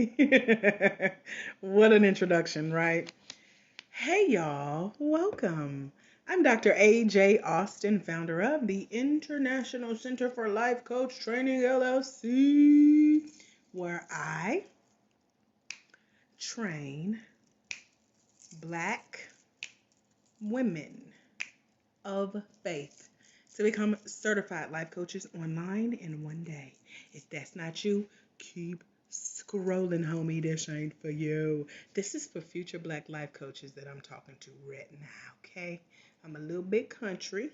Hi. What an introduction, right? Hey, y'all. Welcome. I'm Dr. A.J. Austin, founder of the International Center for Life Coach Training, LLC, where I train Black women of faith to become certified life coaches online in one day. If that's not you, keep scrolling, homie. This ain't for you. This is for future Black life coaches that I'm talking to right now, okay? I'm a little bit country.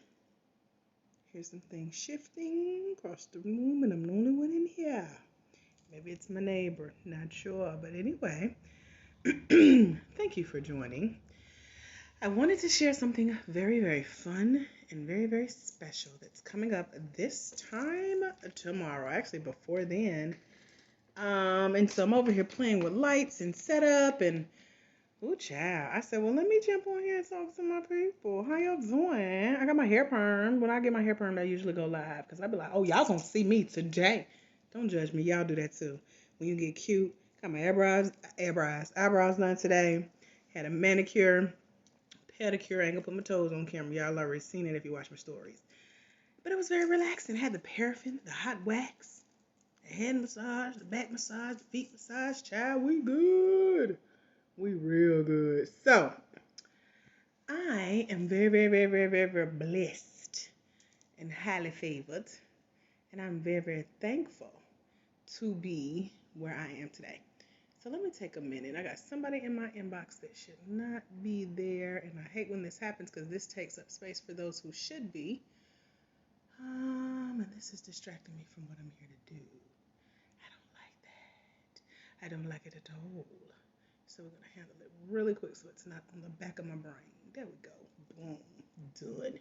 Here's some things shifting across the room, and I'm the only one in here. Maybe it's my neighbor, not sure. But anyway, thank you for joining. I wanted to share something very, very fun and very, very special that's coming up this time tomorrow. Actually, before then. And so I'm over here playing with lights and setup and ooh, child. I said, well, let me jump on here and talk to my people. How y'all doing? I got my hair permed. When I get my hair permed, I usually go live because I be like, oh, y'all gonna see me today. Don't judge me. Y'all do that too. When you get cute, got my eyebrows done today. Had a manicure. Pedicure. I ain't gonna put my toes on camera. Y'all already seen it if you watch my stories. But it was very relaxing. Had the paraffin, the hot wax, the head massage, the back massage, the feet massage. Child, we good. We real good. So I am very, very, very, very, very, very blessed and highly favored. And I'm very, very thankful to be where I am today. So let me take a minute. I got somebody in my inbox that should not be there. And I hate when this happens because this takes up space for those who should be. And this is distracting me from what I'm here to do. I don't like that. I don't like it at all. So we're going to handle it really quick so it's not on the back of my brain. There we go. Boom. Done.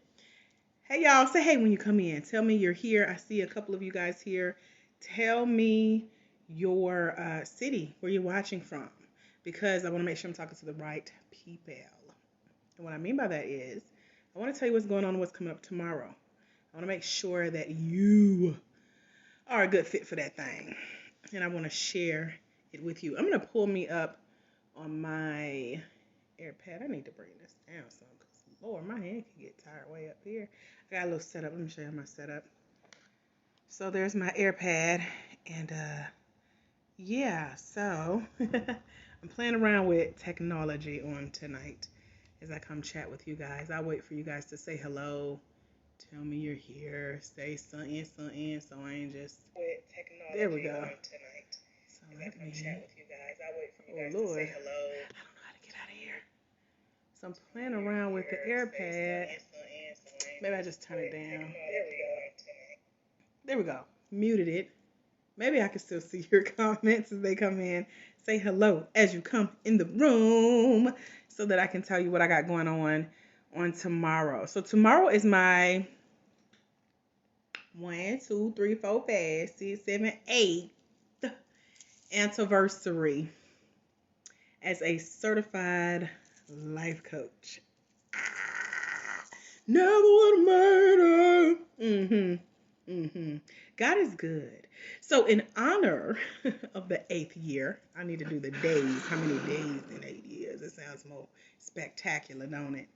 Hey, y'all. Say hey when you come in. Tell me you're here. I see a couple of you guys here. Tell me your city where you're watching from because I want to make sure I'm talking to the right people. And what I mean by that is I want to tell you what's going on and what's coming up tomorrow. I want to make sure that you are a good fit for that thing. And I want to share it with you. I'm going to pull me up on my AirPad. I need to bring this down some because, Lord, my hand can get tired way up here. I got a little setup. Let me show you my setup. So there's my AirPad. And, yeah, so I'm playing around with technology on tonight as I come chat with you guys. I'll wait for you guys to say hello. Tell me you're here. Say something, so I ain't just. There we go. So let me chat with you guys. I'll wait for you guys to say hello. I don't know how to get out of here. So I'm playing around with the AirPad. Maybe I just turn it down. There we go. Muted it. Maybe I can still see your comments as they come in. Say hello as you come in the room so that I can tell you what I got going on tomorrow. So tomorrow is my 1, 2, 3, 4, 5, 6, 7, 8th anniversary as a certified life coach. Never would have made it. God is good. So in honor of the 8th year, I need to do the days. How many days in 8 years? It sounds more spectacular, don't it?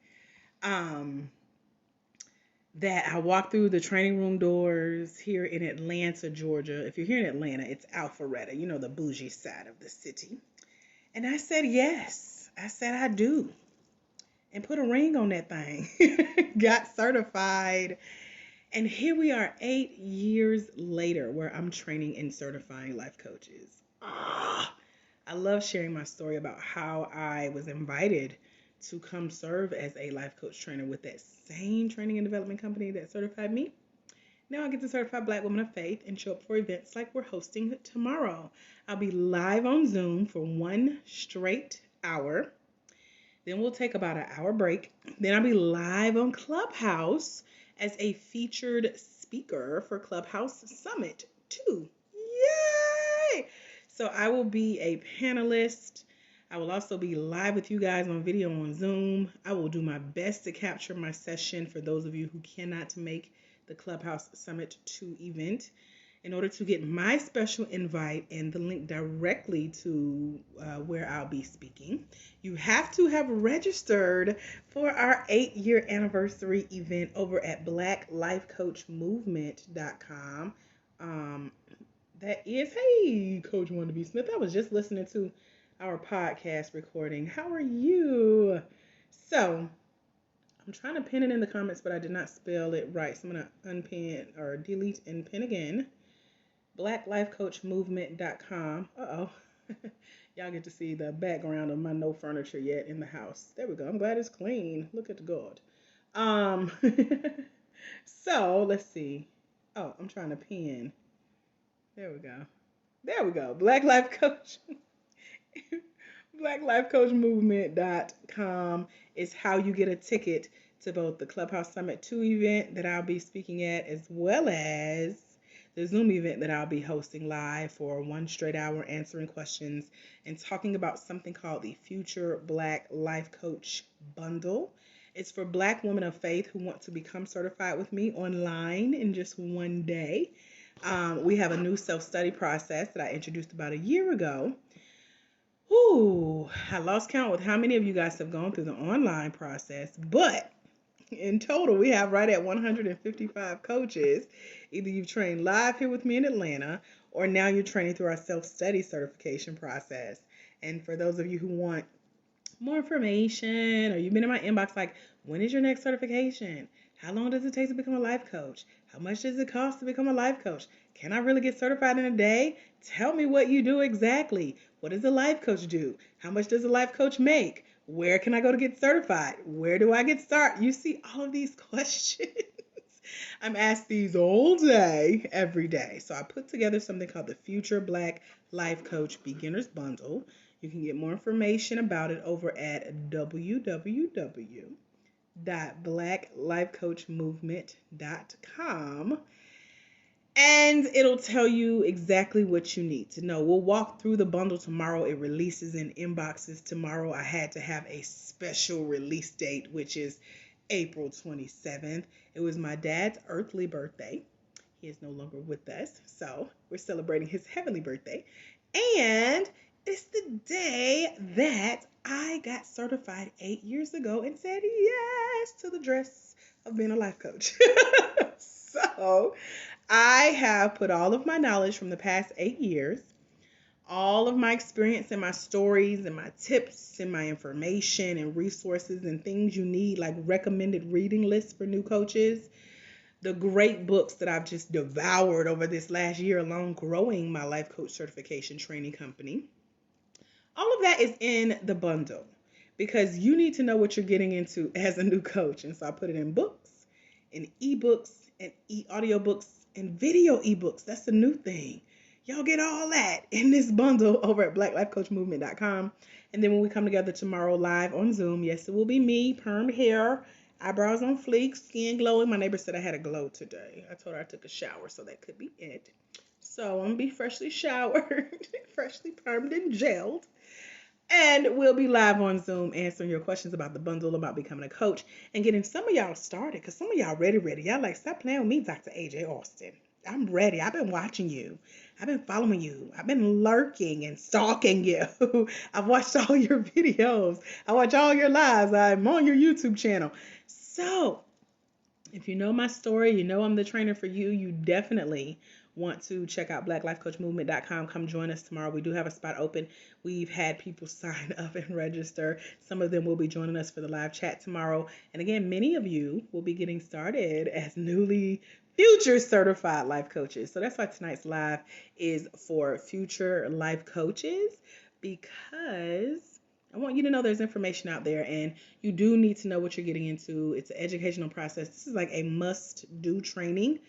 That I walked through the training room doors here in Atlanta, Georgia. If you're here in Atlanta, it's Alpharetta, you know, the bougie side of the city. And I said, yes. I said, I do. And put a ring on that thing. Got certified. And here we are 8 years later where I'm training and certifying life coaches. I love sharing my story about how I was invited to come serve as a life coach trainer with that same training and development company that certified me. Now I get to certify Black women of faith and show up for events like we're hosting tomorrow. I'll be live on Zoom for 1 straight hour. Then we'll take about an hour break. Then I'll be live on Clubhouse as a featured speaker for Clubhouse Summit 2. Yay! So I will be a panelist. I will also be live with you guys on video on Zoom. I will do my best to capture my session for those of you who cannot make the Clubhouse Summit 2 event. In order to get my special invite and the link directly to where I'll be speaking, you have to have registered for our 8-year anniversary event over at blacklifecoachmovement.com. That is, hey, Coach Wannabe Smith. I was just listening to our podcast recording. How are you? So, I'm trying to pin it in the comments, but I did not spell it right. So I'm going to unpin or delete and pin again. blacklifecoachmovement.com. Uh-oh. Y'all get to see the background of my no furniture yet in the house. There we go. I'm glad it's clean. Look at God. So let's see. Oh, I'm trying to pin. There we go. There we go. Black Life Coach. blacklifecoachmovement.com is how you get a ticket to both the Clubhouse Summit 2 event that I'll be speaking at, as well as the Zoom event that I'll be hosting live for 1 straight hour, answering questions and talking about something called the Future Black Life Coach Bundle. It's for Black women of faith who want to become certified with me online in just one day. We have a new self-study process that I introduced about a year ago. Ooh, I lost count with how many of you guys have gone through the online process, but in total, we have right at 155 coaches. Either you've trained live here with me in Atlanta, or now you're training through our self-study certification process. And for those of you who want more information, or you've been in my inbox like, when is your next certification? How long does it take to become a life coach? How much does it cost to become a life coach? Can I really get certified in a day? Tell me what you do exactly. What does a life coach do? How much does a life coach make? Where can I go to get certified? Where do I get started? You see all of these questions. I'm asked these all day, every day. So I put together something called the Future Black Life Coach Beginners Bundle. You can get more information about it over at www.blacklifecoachmovement.com. And it'll tell you exactly what you need to know. We'll walk through the bundle tomorrow. It releases in inboxes tomorrow. I had to have a special release date, which is April 27th. It was my dad's earthly birthday. He is no longer with us, so we're celebrating his heavenly birthday. And it's the day that I got certified 8 years ago and said yes to the dress of being a life coach. So I have put all of my knowledge from the past 8 years, all of my experience and my stories and my tips and my information and resources and things you need, like recommended reading lists for new coaches, the great books that I've just devoured over this last year alone, growing my life coach certification training company. All of that is in the bundle because you need to know what you're getting into as a new coach. And so I put it in books, in ebooks, and audiobooks, and video ebooks. That's the new thing. Y'all get all that in this bundle over at blacklifecoachmovement.com. And then when we come together tomorrow live on Zoom, yes, it will be me, permed hair, eyebrows on fleek, skin glowing. My neighbor said I had a glow today. I told her I took a shower, so that could be it. So I'm going to be freshly showered, freshly permed and gelled. And we'll be live on Zoom answering your questions about the bundle, about becoming a coach, and getting some of y'all started, because some of y'all ready. Y'all like, stop playing with me, Dr. AJ Austin. I'm ready. I've been watching you. I've been following you. I've been lurking and stalking you. I've watched all your videos. I watch all your lives. I'm on your YouTube channel. So if you know my story, you know I'm the trainer for you. You definitely want to check out blacklifecoachmovement.com. Come join us tomorrow. We do have a spot open. We've had people sign up and register. Some of them will be joining us for the live chat tomorrow. And again, many of you will be getting started as newly future certified life coaches. So that's why tonight's live is for future life coaches, because I want you to know there's information out there and you do need to know what you're getting into. It's an educational process. This is like a must-do training.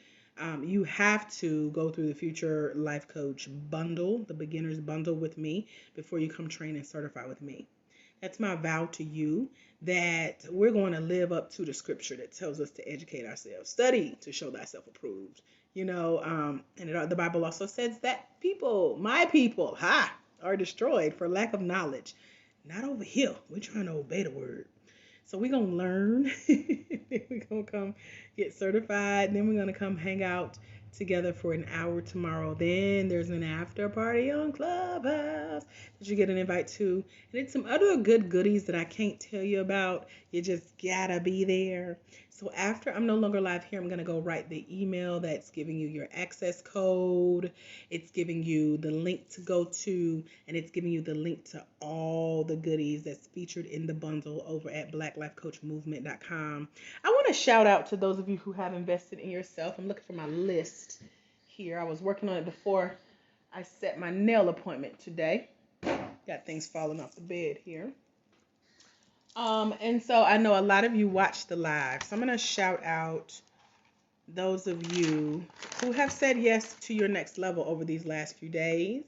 You have to go through the Future Life Coach Bundle, the beginner's bundle with me before you come train and certify with me. That's my vow to you, that we're going to live up to the scripture that tells us to educate ourselves. Study to show thyself approved. You know, and the Bible also says that people, my people, are destroyed for lack of knowledge. Not over here. We're trying to obey the word. So we're going to learn. Then we're going to come get certified. Then we're going to come hang out together for an hour tomorrow. Then there's an after party on Clubhouse that you get an invite to. And it's some other good goodies that I can't tell you about. You just gotta be there. So after I'm no longer live here, I'm gonna go write the email that's giving you your access code. It's giving you the link to go to, and it's giving you the link to all the goodies that's featured in the bundle over at blacklifecoachmovement.com. I want to shout out to those of you who have invested in yourself. I'm looking for my list here. I was working on it before I set my nail appointment today. Got things falling off the bed here. And so I know a lot of you watched the live. So I'm going to shout out those of you who have said yes to your next level over these last few days.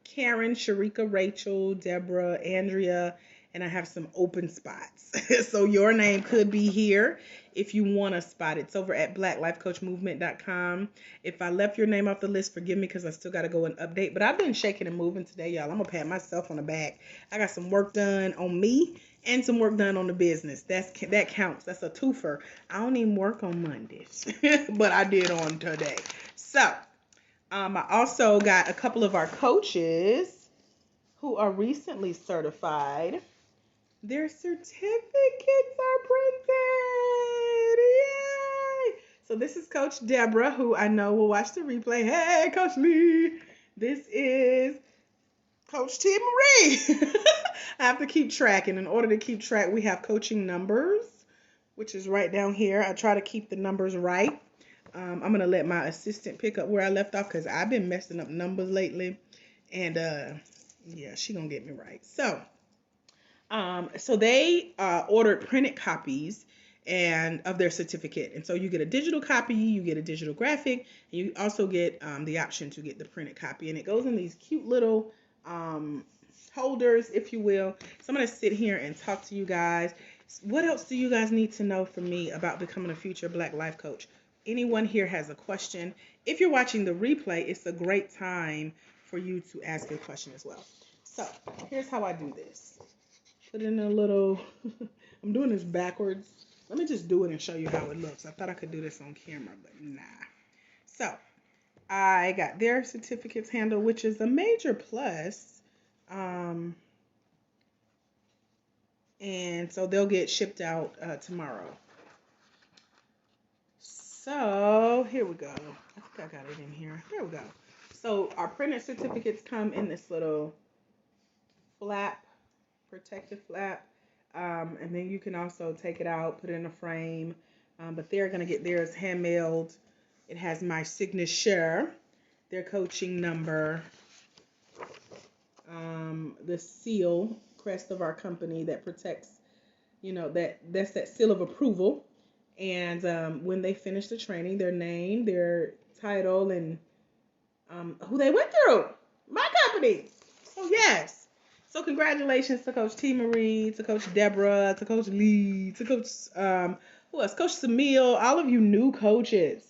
Karen, Sharika, Rachel, Deborah, Andrea, and I have some open spots. So your name could be here if you want a spot. It's over at blacklifecoachmovement.com. If I left your name off the list, forgive me because I still got to go and update. But I've been shaking and moving today, y'all. I'm going to pat myself on the back. I got some work done on me and some work done on the business. That counts. That's a twofer. I don't even work on Mondays, but I did on today. So I also got a couple of our coaches who are recently certified. Their certificates are printed. Yay! So this is Coach Deborah, who I know will watch the replay. Hey, Coach Lee. This is Coach T. Marie. I have to keep track. And in order to keep track, we have coaching numbers, which is right down here. I try to keep the numbers right. I'm going to let my assistant pick up where I left off because I've been messing up numbers lately. And, yeah, she going to get me right. So they ordered printed copies of their certificate. And so you get a digital copy, you get a digital graphic, and you also get the option to get the printed copy. And it goes in these cute little holders, if you will. So I'm going to sit here and talk to you guys. What else do you guys need to know from me about becoming a future Black Life Coach? Anyone here has a question? If you're watching the replay, it's a great time for you to ask a question as well. So here's how I do this. Put in a little, I'm doing this backwards. Let me just do it and show you how it looks. I thought I could do this on camera, but nah. So I got their certificates handle, which is a major plus. And so they'll get shipped out tomorrow. So here we go. I think I got it in here. There we go. So our printed certificates come in this little flap, protective flap. And then you can also take it out, put it in a frame. But they're going to get theirs hand-mailed. It has my signature, their coaching number, the seal, crest of our company that protects, that's that seal of approval. And when they finish the training, their name, their title, and who they went through, my company. So yes. So congratulations to Coach T. Marie, to Coach Deborah, to Coach Lee, to Coach, who else? Coach Samil, all of you new coaches.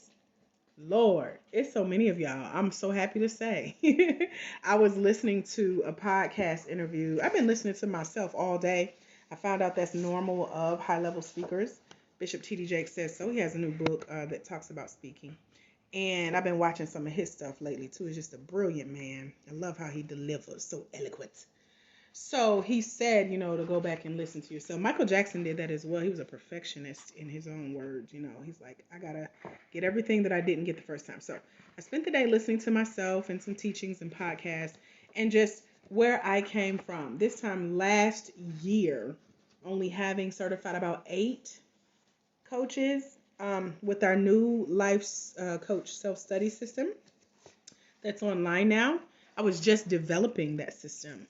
Lord, it's so many of y'all. I'm so happy to say. I was listening to a podcast interview. I've been listening to myself all day. I found out that's normal of high-level speakers. Bishop T.D. Jakes says so. He has a new book that talks about speaking. And I've been watching some of his stuff lately, too. He's just a brilliant man. I love how he delivers. So eloquent. So he said, to go back and listen to yourself. Michael Jackson did that as well. He was a perfectionist in his own words. He's like, I got to get everything that I didn't get the first time. So I spent the day listening to myself and some teachings and podcasts and just where I came from. This time last year, only having certified about 8 coaches with our new Life Coach self-study system that's online now. I was just developing that system.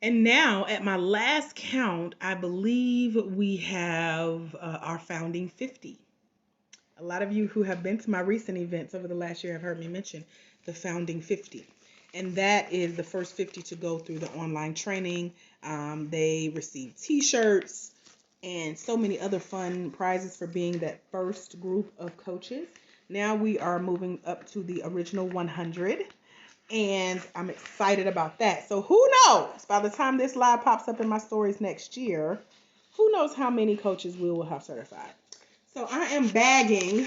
And now, at my last count, I believe we have our founding 50. A lot of you who have been to my recent events over the last year have heard me mention the founding 50. And that is the first 50 to go through the online training. They receive t-shirts and so many other fun prizes for being that first group of coaches. Now we are moving up to the original 100. And I'm excited about that. So who knows? By the time this live pops up in my stories next year, who knows how many coaches we will have certified. So I am bagging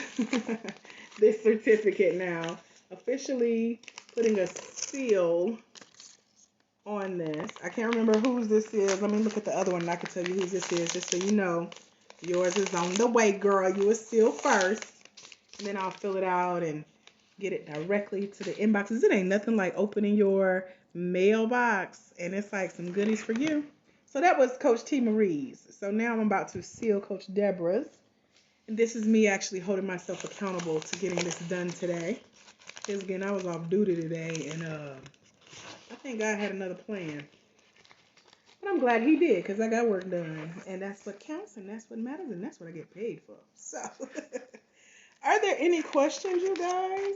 this certificate now. Officially putting a seal on this. I can't remember whose this is. Let me look at the other one and I can tell you whose this is, just so you know. Yours is on the way, girl. You will seal first. And then I'll fill it out and get it directly to the inboxes. It ain't nothing like opening your mailbox and it's like some goodies for you. So that was Coach T. Marie's. So now I'm about to seal Coach Deborah's. And this is me actually holding myself accountable to getting this done today. Because again, I was off duty today and I think God had another plan. But I'm glad he did because I got work done. And that's what counts and that's what matters and that's what I get paid for. So, are there any questions, you guys?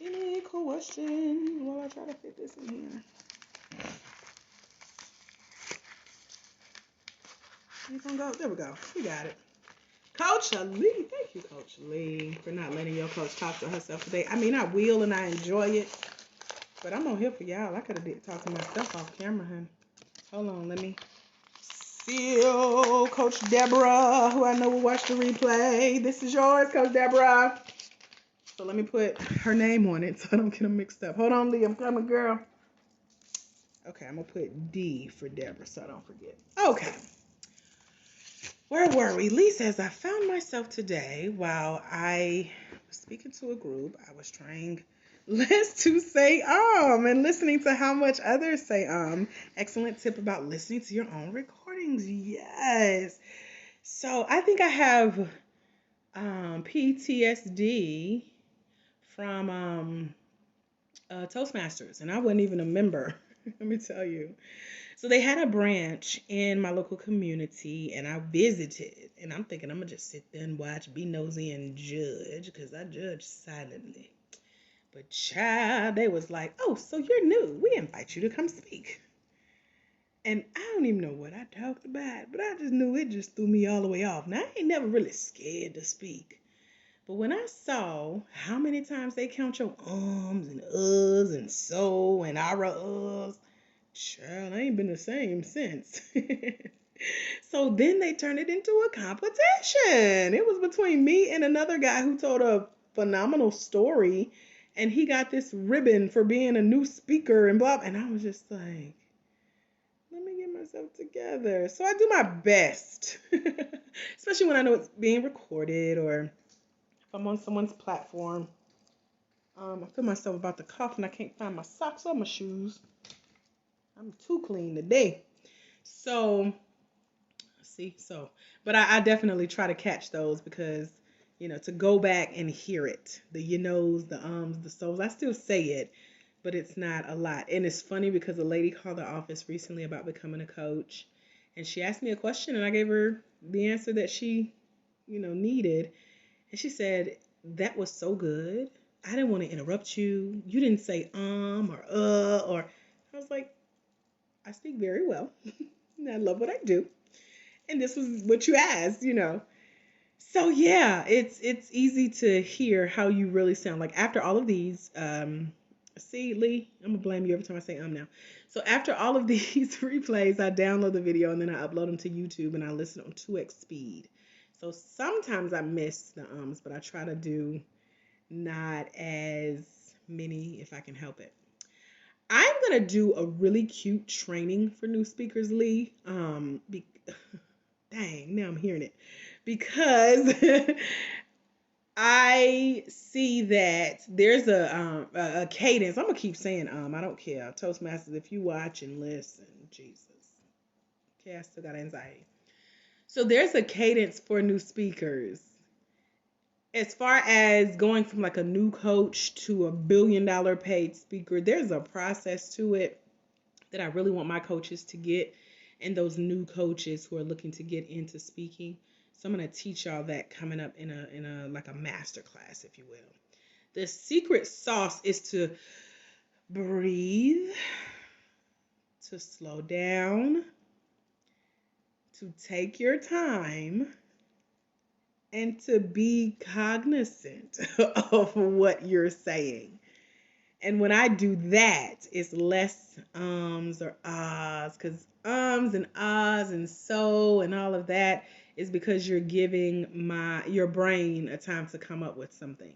Any questions? While I try to fit this in here. You gonna go? There we go. We got it. Coach Lee. Thank you, Coach Lee, for not letting your coach talk to herself today. I mean, I will and I enjoy it. But I'm on here for y'all. I could have talked to myself off camera, hun. Hold on, let me seal Coach Deborah, who I know will watch the replay. This is yours, Coach Deborah. So let me put her name on it so I don't get them mixed up. Hold on, Lee. I'm coming, girl. Okay, I'm going to put D for Deborah so I don't forget. Okay. Where were we? Lee says, I found myself today while I was speaking to a group. I was trying less to say and listening to how much others say Excellent tip about listening to your own recordings. Yes. So I think I have PTSD from Toastmasters, and I wasn't even a member. Let me tell you. So they had a branch in my local community, and I visited. And I'm thinking I'm going to just sit there and watch, be nosy, and judge, because I judge silently. But child, they was like, oh, so you're new. We invite you to come speak. And I don't even know what I talked about, but I just knew it just threw me all the way off. Now, I ain't never really scared to speak. But when I saw how many times they count your ums and uhs and so and ahs, child, I ain't been the same since. So then they turned it into a competition. It was between me and another guy who told a phenomenal story, and he got this ribbon for being a new speaker and blah. And I was just like, let me get myself together. So I do my best, especially when I know it's being recorded or if I'm on someone's platform. I feel myself about to cough and I can't find my socks or my shoes. I'm too clean today. So, but I definitely try to catch those because, to go back and hear it, the the ums, the so's, I still say it, but it's not a lot. And it's funny because a lady called the office recently about becoming a coach, and she asked me a question and I gave her the answer that she, needed. And she said, that was so good. I didn't want to interrupt you. You didn't say or I was like, I speak very well. I love what I do. And this was what you asked, So yeah, it's easy to hear how you really sound. Like after all of these, see, Lee, I'm gonna blame you every time I say now. So after all of these replays, I download the video and then I upload them to YouTube and I listen on 2x speed. So sometimes I miss the ums, but I try to do not as many if I can help it. I'm going to do a really cute training for new speakers, Lee. Dang, now I'm hearing it. Because I see that there's a cadence. I'm going to keep saying I don't care. Toastmasters, if you watch and listen, Jesus. Okay, I still got anxiety. So there's a cadence for new speakers. As far as going from like a new coach to a $1 billion paid speaker, there's a process to it that I really want my coaches to get, and those new coaches who are looking to get into speaking. So I'm going to teach y'all that coming up in a like a master class, if you will. The secret sauce is to breathe, to slow down, to take your time, and to be cognizant of what you're saying. And when I do that, it's less ums or ahs, because ums and ahs and so and all of that is because you're giving your brain a time to come up with something.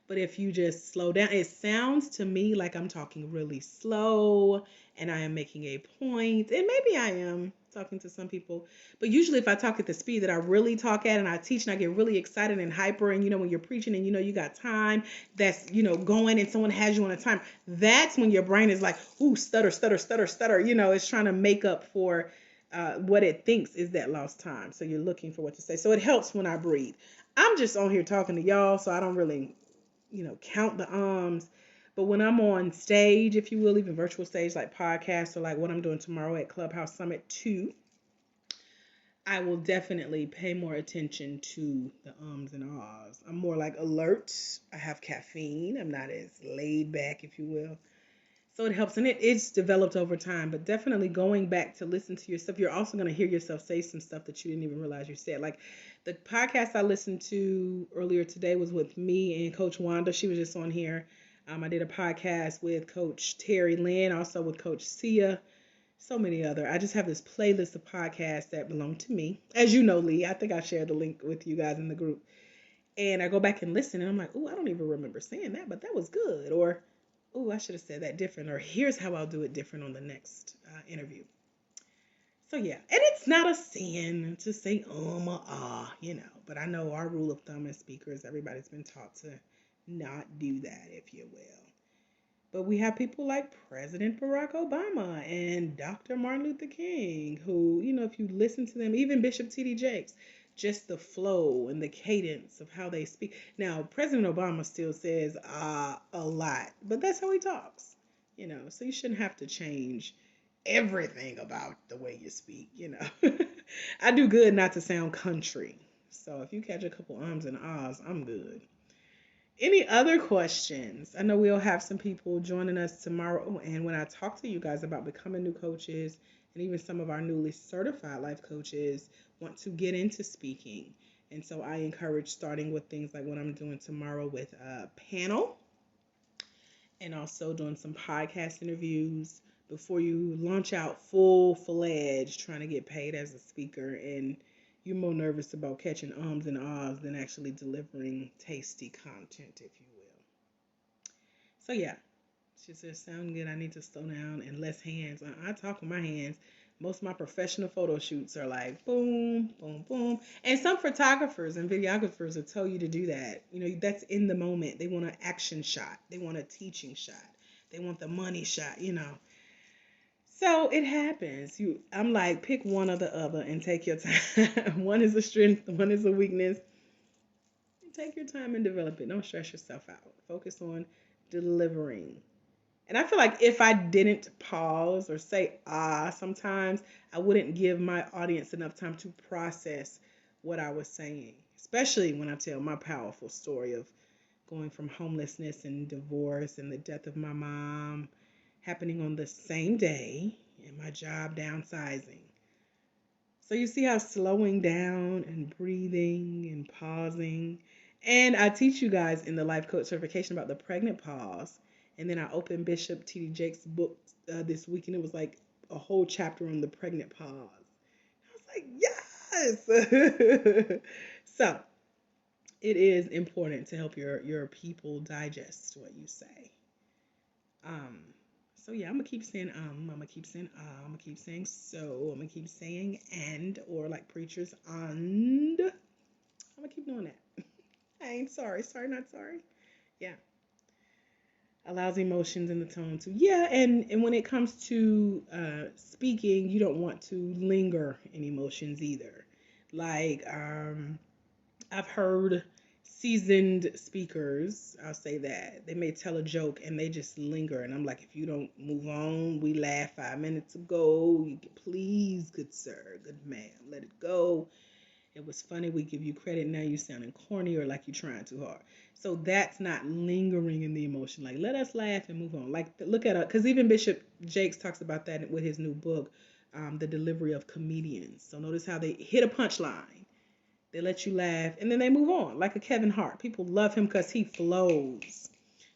But if you just slow down, it sounds to me like I'm talking really slow and I am making a point. And maybe I am talking to some people. But usually if I talk at the speed that I really talk at and I teach and I get really excited and hyper and when you're preaching and you got time that's going and someone has you on a time, that's when your brain is like, ooh, stutter, stutter, stutter, stutter. It's trying to make up for what it thinks is that lost time. So you're looking for what to say. So it helps when I breathe. I'm just on here talking to y'all, so I don't really count the ums. But when I'm on stage, if you will, even virtual stage like podcasts or like what I'm doing tomorrow at Clubhouse Summit 2, I will definitely pay more attention to the ums and ahs. I'm more like alert. I have caffeine. I'm not as laid back, if you will. So it helps. And it's developed over time. But definitely going back to listen to yourself, you're also going to hear yourself say some stuff that you didn't even realize you said. Like the podcast I listened to earlier today was with me and Coach Wanda. She was just on here. I did a podcast with Coach Terry Lynn, also with Coach Sia, so many other. I just have this playlist of podcasts that belong to me. As you know, Lee, I think I shared the link with you guys in the group. And I go back and listen, and I'm like, oh, I don't even remember saying that, but that was good. Or, oh, I should have said that different. Or here's how I'll do it different on the next interview. So yeah, and it's not a sin to say or but I know our rule of thumb as speakers, everybody's been taught to not do that, if you will. But we have people like President Barack Obama and Dr. Martin Luther King, who, if you listen to them, even Bishop T.D. Jakes, just the flow and the cadence of how they speak. Now, President Obama still says a lot, but that's how he talks, so you shouldn't have to change everything about the way you speak, I do good not to sound country. So if you catch a couple ums and ahs, I'm good. Any other questions? I know we'll have some people joining us tomorrow. And when I talk to you guys about becoming new coaches, and even some of our newly certified life coaches want to get into speaking. And so I encourage starting with things like what I'm doing tomorrow with a panel, and also doing some podcast interviews before you launch out full-fledged trying to get paid as a speaker, and you're more nervous about catching ums and ahs than actually delivering tasty content, if you will. So yeah, she says, sound good. I need to slow down and less hands. I talk with my hands. Most of my professional photo shoots are like boom, boom, boom. And some photographers and videographers will tell you to do that. That's in the moment. They want an action shot. They want a teaching shot. They want the money shot, So it happens. I'm like, pick one or the other and take your time. One is a strength, one is a weakness. Take your time and develop it. Don't stress yourself out. Focus on delivering. And I feel like if I didn't pause or say sometimes I wouldn't give my audience enough time to process what I was saying, especially when I tell my powerful story of going from homelessness and divorce and the death of my mom happening on the same day, and my job downsizing. So you see how slowing down and breathing and pausing. And I teach you guys in the life coach certification about the pregnant pause. And then I opened Bishop T.D. Jakes' book this week, and it was like a whole chapter on the pregnant pause. I was like, yes! So it is important to help your people digest what you say. So yeah, I'm gonna keep saying I'm gonna keep saying I'm gonna keep saying so, I'm gonna keep saying and, or like preachers, and I'm gonna keep doing that. I ain't sorry, not sorry. Yeah. Allows emotions in the tone too. Yeah, and when it comes to speaking, you don't want to linger in emotions either. Like I've heard seasoned speakers, I'll say that, they may tell a joke and they just linger, and I'm like, if you don't move on, we laughed 5 minutes ago, you can please, good sir, good ma'am, let it go. It was funny, we give you credit, now you sounding corny or like you're trying too hard. So that's not lingering in the emotion. Like, let us laugh and move on. Like, look at because even Bishop Jakes talks about that with his new book, The Delivery of Comedians. So notice how they hit a punchline. They let you laugh, and then they move on, like a Kevin Hart. People love him because he flows.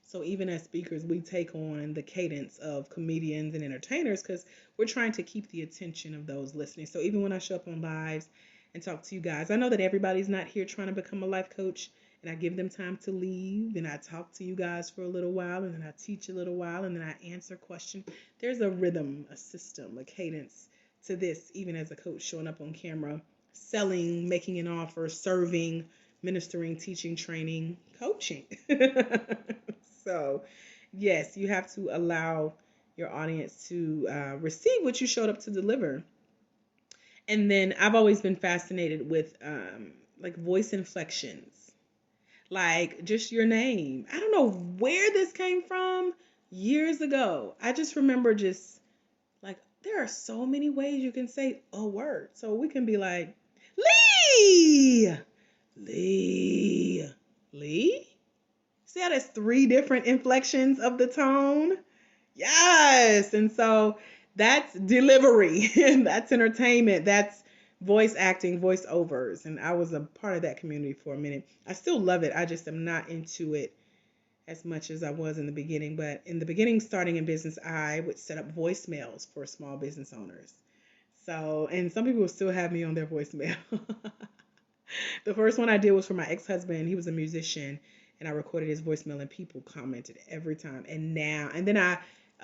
So even as speakers, we take on the cadence of comedians and entertainers because we're trying to keep the attention of those listening. So even when I show up on lives and talk to you guys. I know that everybody's not here trying to become a life coach, and I give them time to leave, and I talk to you guys for a little while, and then I teach a little while, and then I answer questions. There's a rhythm, a system, a cadence to this, even as a coach showing up on camera, selling, making an offer, serving, ministering, teaching, training, coaching. So, yes, you have to allow your audience to receive what you showed up to deliver. And then I've always been fascinated with like voice inflections, like just your name. I don't know where this came from years ago. I just remember just like there are so many ways you can say a word. So we can be like, Lee, Lee, Lee. See how there's three different inflections of the tone? Yes. And so that's delivery, and that's entertainment, that's voice acting, voiceovers. And I was a part of that community for a minute. I still love it. I just am not into it as much as I was in the beginning. But in the beginning, starting in business, I would set up voicemails for small business owners. So, and some people will still have me on their voicemail. The first one I did was for my ex-husband. He was a musician, and I recorded his voicemail, and people commented every time. And then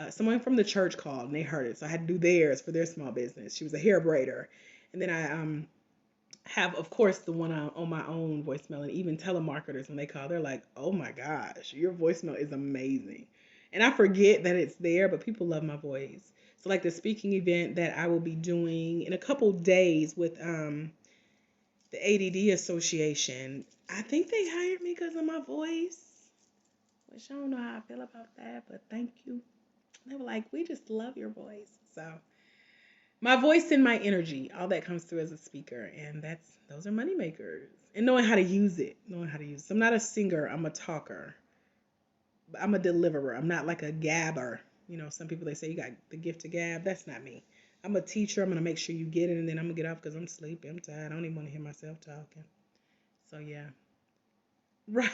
someone from the church called, and they heard it, so I had to do theirs for their small business. She was a hair braider, and then I have, of course, the one on my own voicemail, and even telemarketers, when they call, they're like, "Oh my gosh, your voicemail is amazing," and I forget that it's there, but people love my voice. So, like the speaking event that I will be doing in a couple days with the ADD Association, I think they hired me because of my voice, which I don't know how I feel about that, but thank you. They were like, "We just love your voice." So my voice and my energy, all that comes through as a speaker, and those are money makers. And knowing how to use it, knowing how to use it. So I'm not a singer, I'm a talker. I'm a deliverer. I'm not like a gabber. You know, some people, they say you got the gift to gab. That's not me. I'm a teacher. I'm going to make sure you get it, and then I'm going to get off because I'm sleepy. I'm tired. I don't even want to hear myself talking. So, yeah. Right.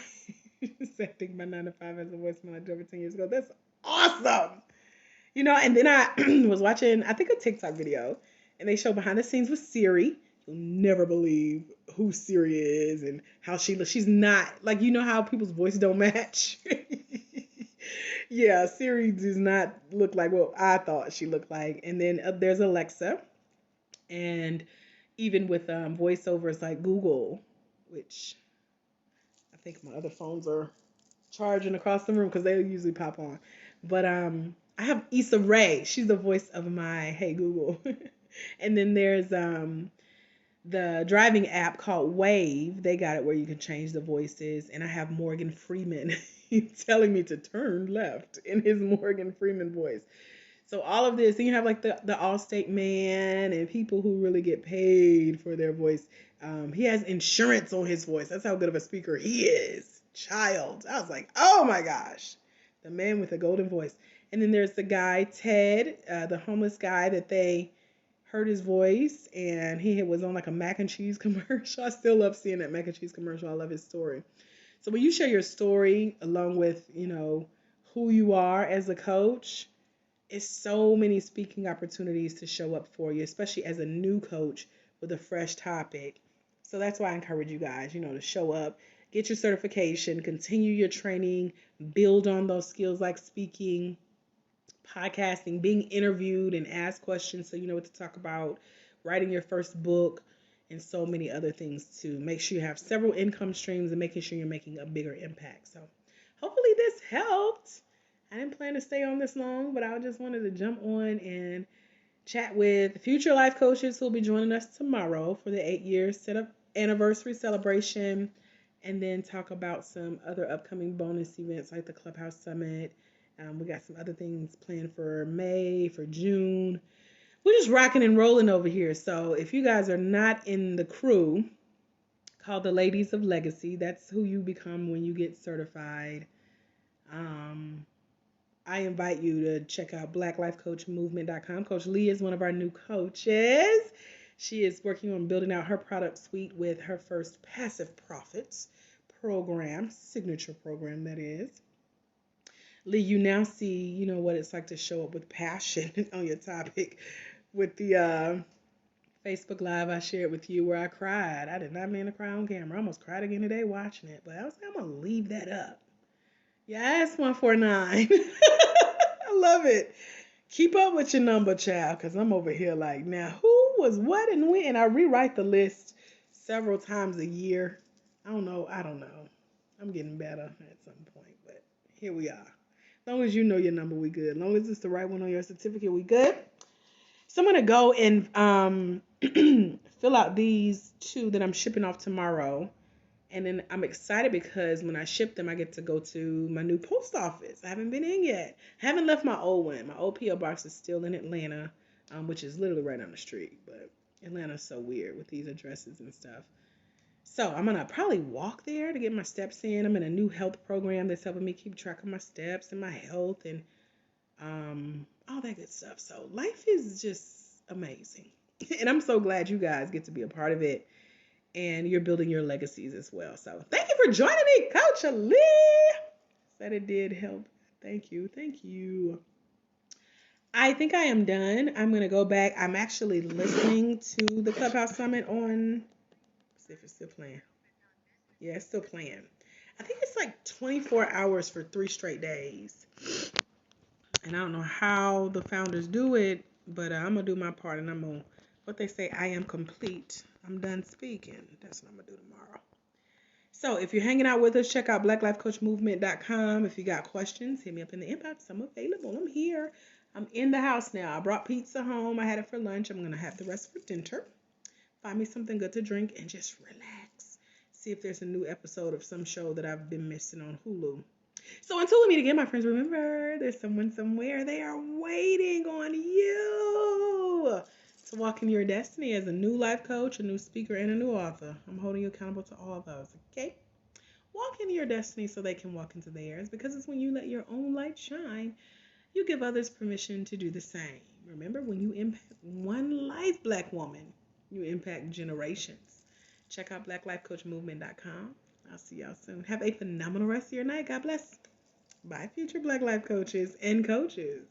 I think my 9 to 5 as a voicemail I did over 10 years ago. That's awesome. You know, and then I was watching, I think, a TikTok video, and they show behind the scenes with Siri. You'll never believe who Siri is and how she looks. She's not, like, you know how people's voice don't match? Yeah, Siri does not look like what I thought she looked like. And then there's Alexa, and even with voiceovers like Google, which I think my other phones are charging across the room because they usually pop on. But I have Issa Rae. She's the voice of my Hey Google. And then there's the driving app called Wave. They got it where you can change the voices. And I have Morgan Freeman telling me to turn left in his Morgan Freeman voice. So all of this, and you have like the Allstate man and people who really get paid for their voice. He has insurance on his voice. That's how good of a speaker he is. Child. I was like, oh my gosh. The man with a golden voice. And then there's the guy, Ted, the homeless guy that they heard his voice, and he was on like a mac and cheese commercial. I still love seeing that mac and cheese commercial. I love his story. So when you share your story along with, you know, who you are as a coach, it's so many speaking opportunities to show up for you, especially as a new coach with a fresh topic. So that's why I encourage you guys, you know, to show up, get your certification, continue your training, build on those skills like speaking, podcasting, being interviewed and ask questions so you know what to talk about, writing your first book, and so many other things to make sure you have several income streams and making sure you're making a bigger impact. So hopefully this helped. I didn't plan to stay on this long, but I just wanted to jump on and chat with future life coaches who will be joining us tomorrow for the 8-year setup anniversary celebration, and then talk about some other upcoming bonus events like the Clubhouse Summit. We got some other things planned for May, for June. We're just rocking and rolling over here. So if you guys are not in the crew called the Ladies of Legacy, that's who you become when you get certified. I invite you to check out blacklifecoachmovement.com. Coach Lee is one of our new coaches. She is working on building out her product suite with her first Passive Profits program, signature program that is. Lee, you now see, you know, what it's like to show up with passion on your topic with the Facebook Live I shared with you where I cried. I did not mean to cry on camera. I almost cried again today watching it, but I was like, I'm gonna leave that up. Yes, 149. I love it. Keep up with your number, child, because I'm over here like, now who was what and when? And I rewrite the list several times a year. I don't know. I'm getting better at some point, but here we are. As long as you know your number, we good. As long as it's the right one on your certificate, we good. So I'm gonna go and fill out these two that I'm shipping off tomorrow. And then I'm excited because when I ship them, I get to go to my new post office. I haven't been in yet. I haven't left my old one. My old P.O. box is still in Atlanta, which is literally right down the street. But Atlanta's so weird with these addresses and stuff. So I'm going to probably walk there to get my steps in. I'm in a new health program that's helping me keep track of my steps and my health and all that good stuff. So life is just amazing. And I'm so glad you guys get to be a part of it. And you're building your legacies as well. So thank you for joining me, Coach Ali. Said it did help. Thank you. Thank you. I think I am done. I'm going to go back. I'm actually listening to the Clubhouse Summit on, let's see if it's still playing. Yeah, it's still playing. I think it's like 24 hours for 3 straight days. And I don't know how the founders do it, but I'm going to do my part and I'm going to, what they say, I am complete. I'm done speaking. That's what I'm going to do tomorrow. So if you're hanging out with us, check out blacklifecoachmovement.com. If you got questions, hit me up in the inbox. I'm available. I'm here. I'm in the house now. I brought pizza home. I had it for lunch. I'm going to have the rest for dinner. Find me something good to drink and just relax. See if there's a new episode of some show that I've been missing on Hulu. So until we meet again, my friends, remember, there's someone somewhere. They are waiting on you to walk in your destiny as a new life coach, a new speaker, and a new author. I'm holding you accountable to all of those, okay? Walk into your destiny so they can walk into theirs, because it's when you let your own light shine, you give others permission to do the same. Remember, when you impact one life, Black woman, you impact generations. Check out blacklifecoachmovement.com. I'll see y'all soon. Have a phenomenal rest of your night. God bless. Bye, future Black Life coaches and coaches.